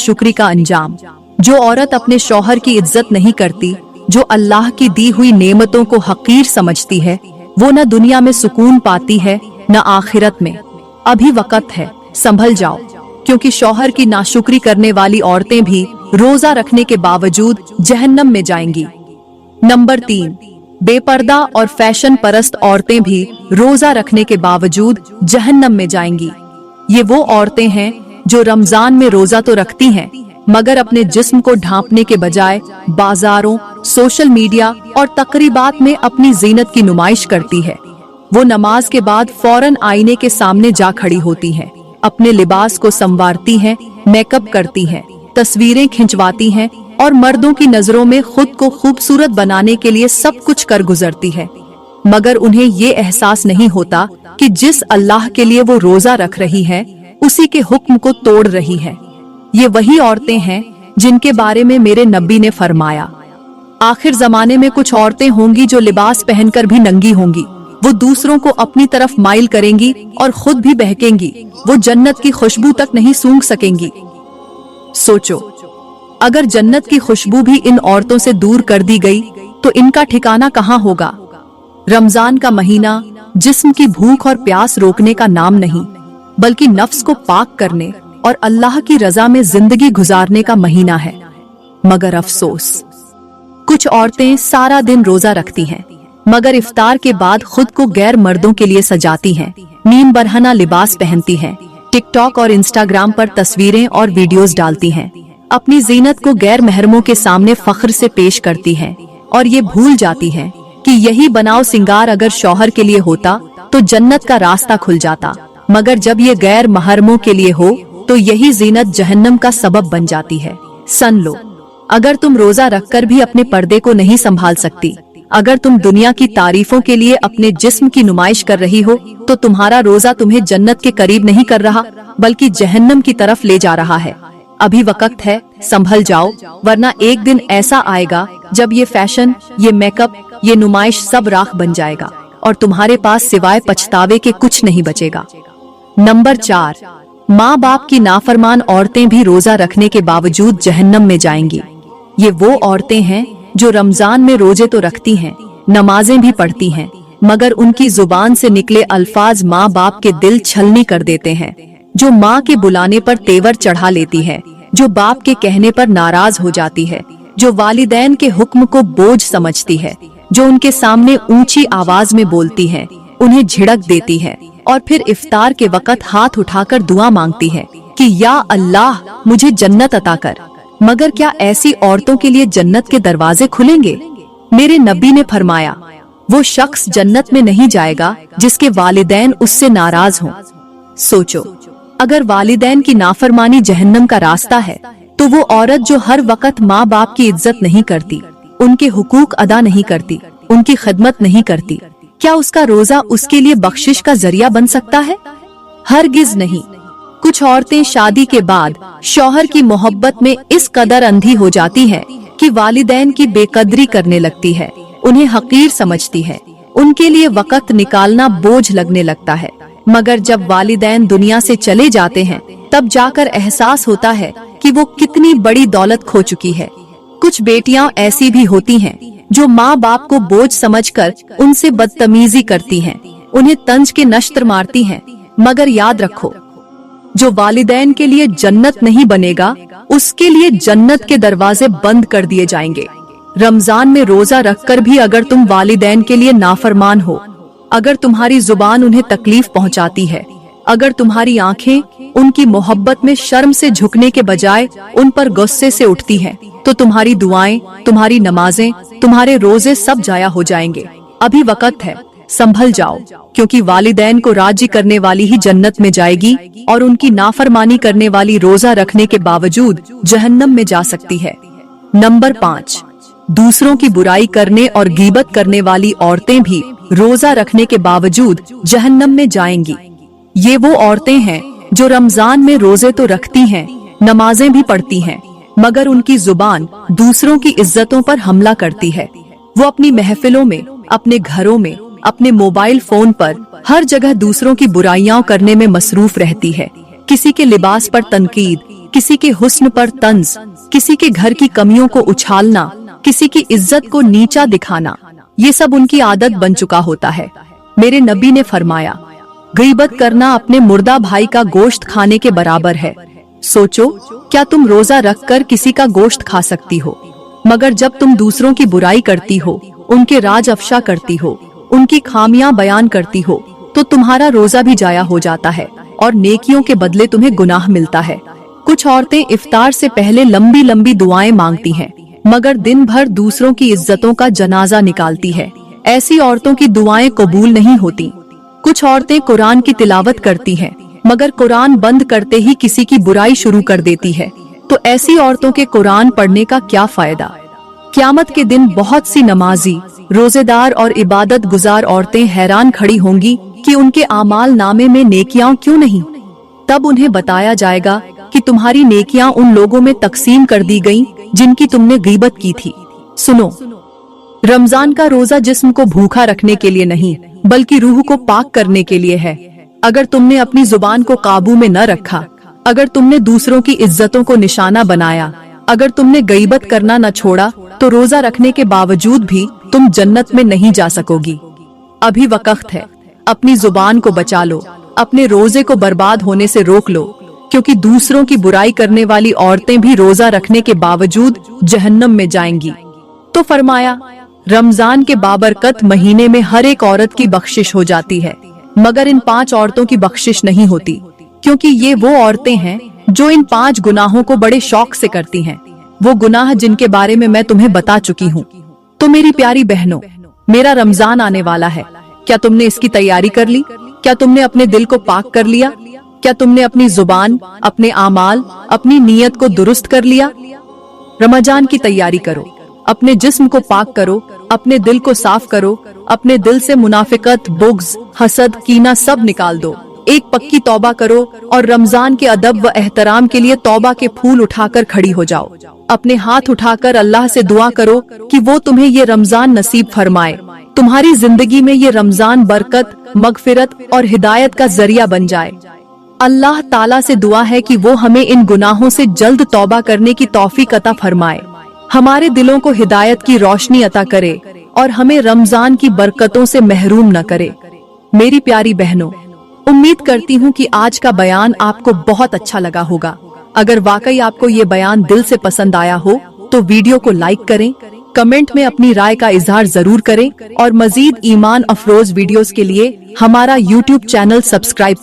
नाशुक्री का अंजाम। जो औरत अपने शौहर की इज्जत नहीं करती, जो अल्लाह की दी हुई नेमतों को हकीर समझती है, वो न दुनिया में सुकून पाती है न आखिरत में। अभी वक्त है, संभल जाओ, क्योंकि शौहर की नाशुक्री करने वाली औरतें भी रोजा रखने के बावजूद जहन्नम में जाएंगी। नंबर 3, बेपर्दा और फैशन परस्त औरतें भी रोजा रखने के बावजूद जहन्नम में जाएंगी। ये वो औरतें हैं जो रमजान में रोजा तो रखती हैं, मगर अपने जिस्म को ढांपने के बजाय बाजारों, सोशल मीडिया और तकरीबात में अपनी जीनत की नुमाइश करती है। वो नमाज के बाद फौरन आईने के सामने जा खड़ी होती हैं, अपने लिबास को संवारती हैं, मेकअप करती हैं, तस्वीरें खिंचवाती हैं और मर्दों की नजरों में खुद को खूबसूरत बनाने के लिए सब कुछ कर गुजरती है। मगर उन्हें ये एहसास नहीं होता कि जिस अल्लाह के लिए वो रोजा रख रही है, उसी के हुक्म को तोड़ रही है। ये वही औरतें हैं जिनके बारे में मेरे नबी ने फरमाया, आखिर जमाने में कुछ औरतें होंगी जो लिबास पहनकर भी नंगी होंगी। वो दूसरों को अपनी तरफ माइल करेंगी और खुद भी बहकेंगी। वो जन्नत की खुशबू तक नहीं सूंघ सकेंगी। सोचो, अगर जन्नत की खुशबू भी इन औरतों से दूर कर दी गई तो इनका ठिकाना कहाँ होगा। रमजान का महीना जिस्म की भूख और प्यास रोकने का नाम नहीं, बल्कि नफ्स को पाक करने और अल्लाह की रजा में जिंदगी गुजारने का महीना है। मगर अफसोस, कुछ औरतें सारा दिन रोजा रखती हैं, मगर इफ्तार के बाद खुद को गैर मर्दों के लिए सजाती हैं, नीम बरहना लिबास पहनती हैं, टिकटॉक और इंस्टाग्राम पर तस्वीरें और वीडियोस डालती हैं, अपनी जीनत को गैर महरमों के सामने फख्र से पेश करती हैं और ये भूल जाती हैं कि यही बनाव सिंगार अगर शौहर के लिए होता तो जन्नत का रास्ता खुल जाता, मगर जब ये गैर महरमों के लिए हो तो यही जीनत जहन्नम का सबब बन जाती है। सन लो, अगर तुम रोजा रखकर भी अपने पर्दे को नहीं संभाल सकती, अगर तुम दुनिया की तारीफों के लिए अपने जिस्म की नुमाइश कर रही हो, तो तुम्हारा रोजा तुम्हें जन्नत के करीब नहीं कर रहा, बल्कि जहन्नम की तरफ ले जा रहा है। अभी वक्त है, संभल जाओ, वरना एक दिन ऐसा आएगा जब ये फैशन, ये मेकअप, ये नुमाइश सब राख बन जाएगा और तुम्हारे पास सिवाय पछतावे के कुछ नहीं बचेगा। नंबर 4, माँ बाप की नाफरमान औरतें भी रोजा रखने के बावजूद जहन्नम में जाएंगी। ये वो औरतें हैं जो रमजान में रोजे तो रखती हैं, नमाजें भी पढ़ती हैं, मगर उनकी जुबान से निकले अल्फाज माँ बाप के दिल छलनी कर देते हैं। जो माँ के बुलाने पर तेवर चढ़ा लेती है, जो बाप के कहने पर नाराज हो जाती है, जो वालिदैन के हुक्म को बोझ समझती है, जो उनके सामने ऊंची आवाज में बोलती है, उन्हें झिड़क देती है और फिर इफ्तार के वक्त हाथ उठाकर दुआ मांगती है कि या अल्लाह मुझे जन्नत अता कर। मगर क्या ऐसी औरतों के लिए जन्नत के दरवाजे खुलेंगे? मेरे नबी ने फरमाया, वो शख्स जन्नत में नहीं जाएगा जिसके वालिदैन उससे नाराज हों। सोचो, अगर वालिदैन की नाफरमानी जहन्नम का रास्ता है, तो वो औरत जो हर वक्त माँ बाप की इज्जत नहीं करती, उनके हुकूक अदा नहीं करती, उनकी खिदमत नहीं करती, क्या उसका रोजा उसके लिए बख्शिश का जरिया बन सकता है? हरगिज नहीं। कुछ औरतें शादी के बाद शौहर की मोहब्बत में इस कदर अंधी हो जाती हैं कि वालिदैन की बेकदरी करने लगती है, उन्हें हकीर समझती है, उनके लिए वक्त निकालना बोझ लगने लगता है। मगर जब वालिदैन दुनिया से चले जाते हैं, तब जाकर एहसास होता है कि वो कितनी बड़ी दौलत खो चुकी है। कुछ बेटियां ऐसी भी होती हैं जो माँ बाप को बोझ समझकर उनसे बदतमीजी करती हैं, उन्हें तंज के नश्तर मारती हैं। मगर याद रखो, जो वालिदैन के लिए जन्नत नहीं बनेगा, उसके लिए जन्नत के दरवाजे बंद कर दिए जाएंगे। रमजान में रोजा रखकर भी अगर तुम वालिदैन के लिए नाफरमान हो, अगर तुम्हारी जुबान उन्हें तकलीफ पहुंचाती है, अगर तुम्हारी आंखें उनकी मोहब्बत में शर्म से झुकने के बजाय उन पर गुस्से से उठती हैं, तो तुम्हारी दुआएं, तुम्हारी नमाजें, तुम्हारे रोजे सब जाया हो जाएंगे। अभी वक्त है, संभल जाओ, क्योंकि वालिदैन को राजी करने वाली ही जन्नत में जाएगी और उनकी नाफरमानी करने वाली रोजा रखने के बावजूद जहन्नम में जा सकती है। नंबर 5, दूसरों की बुराई करने और गीबत करने वाली औरतें भी रोजा रखने के बावजूद जहन्नम में जाएंगी। ये वो औरतें हैं जो रमजान में रोजे तो रखती हैं, नमाजें भी पढ़ती हैं, मगर उनकी जुबान दूसरों की इज्जतों पर हमला करती है। वो अपनी महफिलों में, अपने घरों में, अपने मोबाइल फोन पर हर जगह दूसरों की बुराइयां करने में मसरूफ रहती है। किसी के लिबास पर तनकीद, किसी के हुस्न पर तंज, किसी के घर की कमियों को उछालना, किसी की इज्जत को नीचा दिखाना, ये सब उनकी आदत बन चुका होता है। मेरे नबी ने फरमाया, गीबत करना अपने मुर्दा भाई का गोश्त खाने के बराबर है। सोचो, क्या तुम रोजा रखकर किसी का गोश्त खा सकती हो? मगर जब तुम दूसरों की बुराई करती हो, उनके राज अफशा करती हो, उनकी खामियां बयान करती हो, तो तुम्हारा रोजा भी जाया हो जाता है और नेकियों के बदले तुम्हें गुनाह मिलता है। कुछ औरतें इफ्तार से पहले लंबी लंबी दुआएं मांगती हैं, मगर दिन भर दूसरों की इज्जतों का जनाजा निकालती है। ऐसी औरतों की दुआएं कबूल नहीं होती। कुछ औरतें कुरान की तिलावत करती हैं, मगर कुरान बंद करते ही किसी की बुराई शुरू कर देती है। तो ऐसी औरतों के कुरान पढ़ने का क्या फायदा? क़यामत के दिन बहुत सी नमाजी, रोजेदार और इबादत गुजार औरतें हैरान खड़ी होंगी कि उनके आमाल नामे में नेकियां क्यों नहीं। तब उन्हें बताया जाएगा कि तुम्हारी नेकियां उन लोगों में तकसीम कर दी गईं जिनकी तुमने गीबत की थी। सुनो, रमजान का रोजा जिस्म को भूखा रखने के लिए नहीं, बल्कि रूह को पाक करने के लिए है। अगर तुमने अपनी जुबान को काबू में न रखा, अगर तुमने दूसरों की इज्जतों को निशाना बनाया, अगर तुमने गईबत करना न छोड़ा, तो रोजा रखने के बावजूद भी तुम जन्नत में नहीं जा सकोगी। अभी वक्त है, अपनी जुबान को बचा लो, अपने रोजे को बर्बाद होने से रोक लो, क्योंकि दूसरों की बुराई करने वाली औरतें भी रोजा रखने के बावजूद जहन्नम में जाएंगी। तो फरमाया, रमजान के बाबरकत महीने में हर एक औरत की बख्शिश हो जाती है, मगर इन 5 औरतों की बख्शिश नहीं होती, क्योंकि ये वो औरतें हैं जो इन 5 गुनाहों को बड़े शौक से करती हैं, वो गुनाह जिनके बारे में मैं तुम्हें बता चुकी हूँ। तो मेरी प्यारी बहनों, मेरा रमजान आने वाला है, क्या तुमने इसकी तैयारी कर ली? क्या तुमने अपने दिल को पाक कर लिया? क्या तुमने अपनी जुबान, अपने आमाल, अपनी नीयत को दुरुस्त कर लिया? रमजान की तैयारी करो, अपने जिस्म को पाक करो, अपने दिल को साफ करो, अपने दिल से मुनाफिकत, बुग़्ज़, हसद, कीना सब निकाल दो। एक पक्की तौबा करो और रमजान के अदब व एहतराम के लिए तौबा के फूल उठाकर खड़ी हो जाओ। अपने हाथ उठाकर अल्लाह से दुआ करो कि वो तुम्हें ये रमजान नसीब फरमाए, तुम्हारी जिंदगी में ये रमजान बरकत, मगफिरत और हिदायत का जरिया बन जाए। अल्लाह ताला से दुआ है कि वो हमें इन गुनाहों से जल्द तौबा करने की तौफीक अता फरमाए, हमारे दिलों को हिदायत की रोशनी अता करे और हमें रमजान की बरकतों से महरूम न करे। मेरी प्यारी बहनों, उम्मीद करती हूँ कि आज का बयान आपको बहुत अच्छा लगा होगा। अगर वाकई आपको ये बयान दिल से पसंद आया हो तो वीडियो को लाइक करें, कमेंट में अपनी राय का इजहार जरूर करें और मजीद ईमान अफरोज वीडियोस के लिए हमारा YouTube चैनल सब्सक्राइब करें।